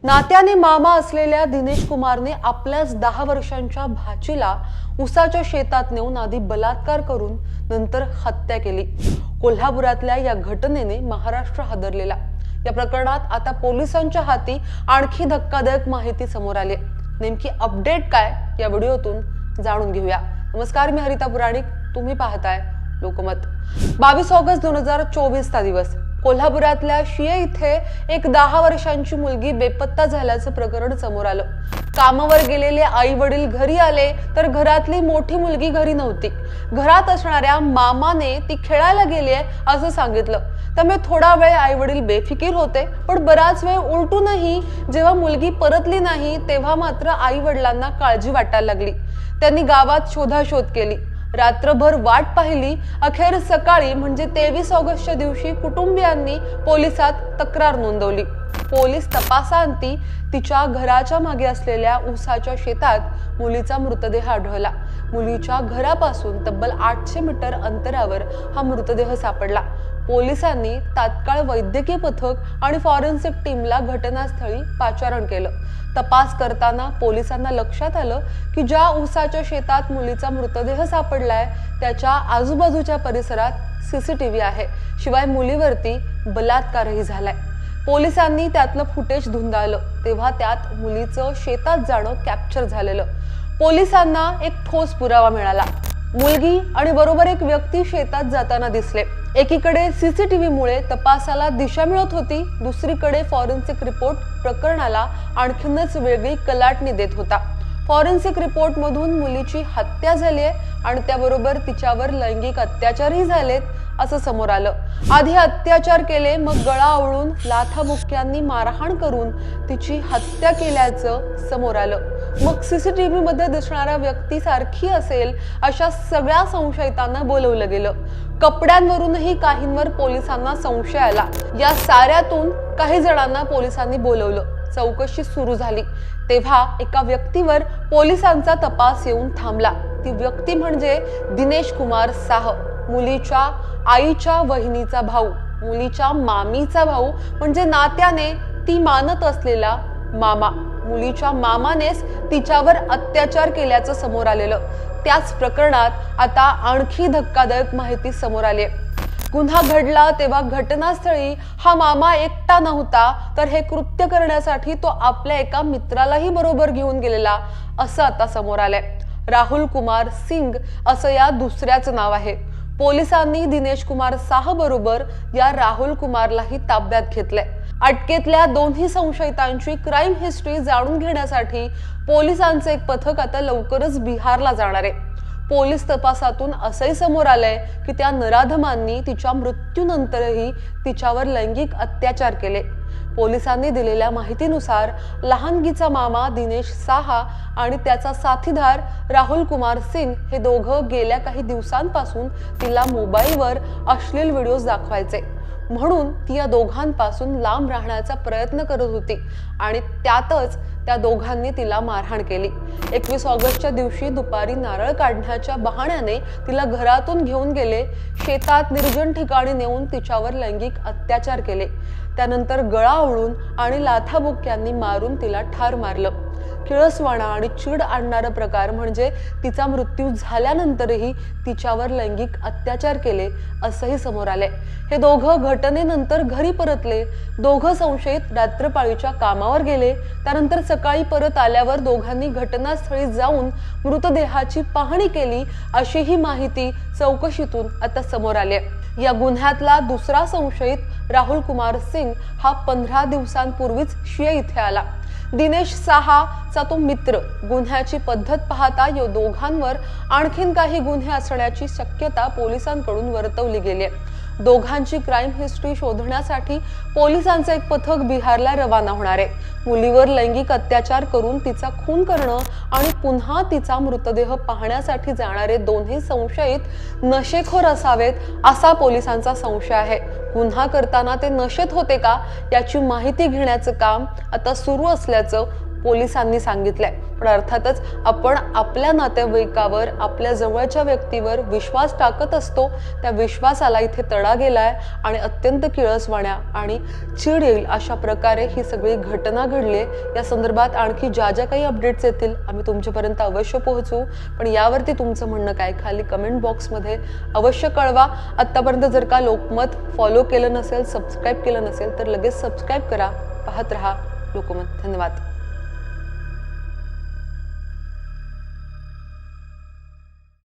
नात्याने मामा असलेल्या दिनेश कुमारने आपल्याच 10 वर्षांच्या भाचीला उसाच्या शेतात नेऊन आधी बलात्कार करून नंतर हत्या केली। कोल्हापुरातल्या या घटनेने महाराष्ट्र हादरलेला। या प्रकरणात आता पोलिसांच्या हाती आणखी धक्कादायक माहिती समोर आली। नेमकी अपडेट काय या व्हिडिओतून जाणून घेऊया। नमस्कार, मी हरिता पुराणिक, तुम्ही पाहताय लोकमत। 22 ऑगस्ट 2024 चा दिवस। कोल्हापुरातल्या शिये इथे एक 10 वर्षांची मुलगी बेपत्ता झाल्याचं प्रकरण समोर आलं। कामावर गेलेले आई वडील घरी आले तर घरातली मोठी मुलगी घरी नव्हती। घरात असणाऱ्या मामाने ती खेळायला गेलीये असं सांगितलं। त्यामुळे थोडा वेळ आई वडील बेफिकीर होते, पण बराच वेळ उलटूनही जेव्हा मुलगी परतली नाही तेव्हा मात्र आई वडिलांना काळजी वाटायला लागली। त्यांनी गावात शोधाशोध केली, रात्रभर वाट पाहिली। अखेर सकाळी म्हणजे 23 ऑगस्टच्या दिवशी कुटुंबियांनी पोलिसात तक्रार नोंदवली। पोलीस तपासांती तिच्या घराच्या मागे असलेल्या उसाच्या शेतात मुलीचा मृतदेह आढळला। मुलीच्या घरापासून तब्बल 800 मीटर अंतरावर हा मृतदेह सापडला। पोलिसांनी तात्काळ वैद्यकीय पथक आणि फॉरेन्सिक टीमला घटनास्थळी पाचारण केलं। तपास करताना पोलिसांना लक्षात आलं की ज्या उसाच्या शेतात मुलीचा मृतदेह सापडलाय त्याच्या आजूबाजूच्या परिसरात सीसीटीव्ही आहे, शिवाय मुलीवरती बलात्कारही झालाय। पोलिसांनी त्यातलं फुटेज धुंडाळलं तेव्हा त्यात मुलीचं शेतात जाणं कॅप्चर झालेलं। पोलिसांना एक ठोस पुरावा मिळाला। मुलगी आणि बरोबर एक व्यक्ती शेतात जाताना दिसले। एकीकडे सीसीटीव्हीमुळे तपासाला दिशा मिळत होती, दुसरीकडे फॉरेन्सिक रिपोर्ट प्रकरणाला आणखीनच वेगळी कलाटणी देत होता। फॉरेन्सिक रिपोर्ट मधून मुलीची हत्या झाली आहे आणि त्याबरोबर तिच्यावर लैंगिक अत्याचारही झालेत असं समोर आलं। आधी अत्याचार केले, मग गळा आवळून लाथाबुक्क्यांनी मारहाण करून तिची हत्या केल्याचं समोर आलं। मग सीसीटीव्ही मध्ये दिसणाऱ्या व्यक्ती सारखी असेल अशा सगळ्या संशयितांना बोलवलं गेलं। कपड्यांवरूनही काहींवर पोलिसांना संशय आला। या साऱ्यातून काही जणांना पोलिसांनी बोलवलं। चौकशी सुरू झाली तेव्हा एका व्यक्तीवर पोलिसांचा तपास येऊन थांबला। ती व्यक्ती म्हणजे दिनेश कुमार साह, मुलीच्या आईच्या वहिनीचा भाऊ, मुलीच्या मामीचा भाऊ, म्हणजे नात्याने ती मानत असलेला मामा। मुलीच्या मामानेच तिच्यावर अत्याचार केल्याचं समोर आलेलं। त्याच प्रकरणात आता आणखी धक्कादायक माहिती समोर आली आहे। गुन्हा घडला तेव्हा घटनास्थळी हा मामा एकटा नव्हता, तर हे कृत्य करण्यासाठी तो आपल्या एका मित्रालाही बरोबर घेऊन गेलेला असं आता समोर आलंय। राहुल कुमार सिंग असं या दुसऱ्याचं नाव आहे। पोलिसांनी दिनेश कुमार साह बरोबर या राहुल कुमारलाही ताब्यात घेतलंय। अटकेतल्या दोन्ही संशयितांची क्राईम हिस्ट्री जाणून घेण्यासाठी पोलिसांचे एक पथक आता लवकरच बिहारला जाणार आहे। पोलीस तपासातून असंही समोर आलंय की त्या नराधमांनी तिच्या मृत्यूनंतरही तिच्यावर लैंगिक अत्याचार केले। पोलिसांनी दिलेल्या माहितीनुसार लहानगीचा मामा दिनेश साहा आणि त्याचा साथीदार राहुल कुमार सिंग हे दोघं गेल्या काही दिवसांपासून तिला मोबाईलवर अश्लील व्हिडिओज दाखवायचे, म्हणून ती या दोघांपासून लांब राहण्याचा प्रयत्न करत होती आणि त्यातच त्या दोघांनी तिला मारहाण केली। 21 ऑगस्टच्या दिवशी दुपारी नारळ काढण्याच्या बहाण्याने तिला घरातून घेऊन गेले, शेतात निर्जन ठिकाणी नेऊन तिच्यावर लैंगिक अत्याचार केले। त्यानंतर गळा आवळून आणि लाथाबुक्क्यांनी मारून तिला ठार मारलं। किळसवाणा आणि चीड आणणारा प्रकार म्हणजे तिचा मृत्यू झाल्यानंतरही तिच्यावर लैंगिक अत्याचार केले असंही समोर आले। हे दोघं घटनेनंतर घरी परतले। दोघं संशयित रात्रपाळीच्या कामावर गेले। त्यानंतर सकाळी परत आल्यावर दोघांनी घटनास्थळी जाऊन मृतदेहाची पाहणी केली अशीही माहिती चौकशीतून आता समोर आली आहे। या गुन्ह्यातला दुसरा संशयित राहुल कुमार सिंग हा 15 दिवसांपूर्वीच शिये इथे आला। दिनेश साहाचा तो मित्र। गुन्ह्याची पद्धत पाहता या दोघांवर आणखीन काही गुन्हे असण्याची शक्यता पोलिसांकडून वर्तवली गेली आहे। दोघांची क्राईम हिस्ट्री शोधण्यासाठी पोलिसांचे एक पथक बिहारला रवाना होणार आहे। मुलीवर लैंगिक अत्याचार करून तिचा खून करणं आणि पुन्हा तिचा मृतदेह पाहण्यासाठी जाणारे दोन्ही संशयित नशेखोर असावेत असा पोलिसांचा संशय आहे। गुन्हा करताना ते नशेत होते का याची माहिती घेण्याचं काम आता सुरू असल्याचं पोलिसांनी सांगितलंय। पण अर्थातच आपण आपल्या नातेवाईकावर, आपल्या जवळच्या व्यक्तीवर विश्वास टाकत असतो, त्या विश्वासाला इथे तडा गेलाय आणि अत्यंत किळसवाण्या आणि चीड येईल अशा प्रकारे ही सगळी घटना घडली आहे। या संदर्भात आणखी ज्या काही अपडेट्स येतील आम्ही तुमच्यापर्यंत अवश्य पोहोचवू। पण यावरती तुमचं म्हणणं काय, खाली कमेंट बॉक्समध्ये अवश्य कळवा। आतापर्यंत जर का लोकमत फॉलो केलं नसेल, सबस्क्राईब केलं नसेल तर लगेच सबस्क्राईब करा। पाहत रहा लोकमत। धन्यवाद।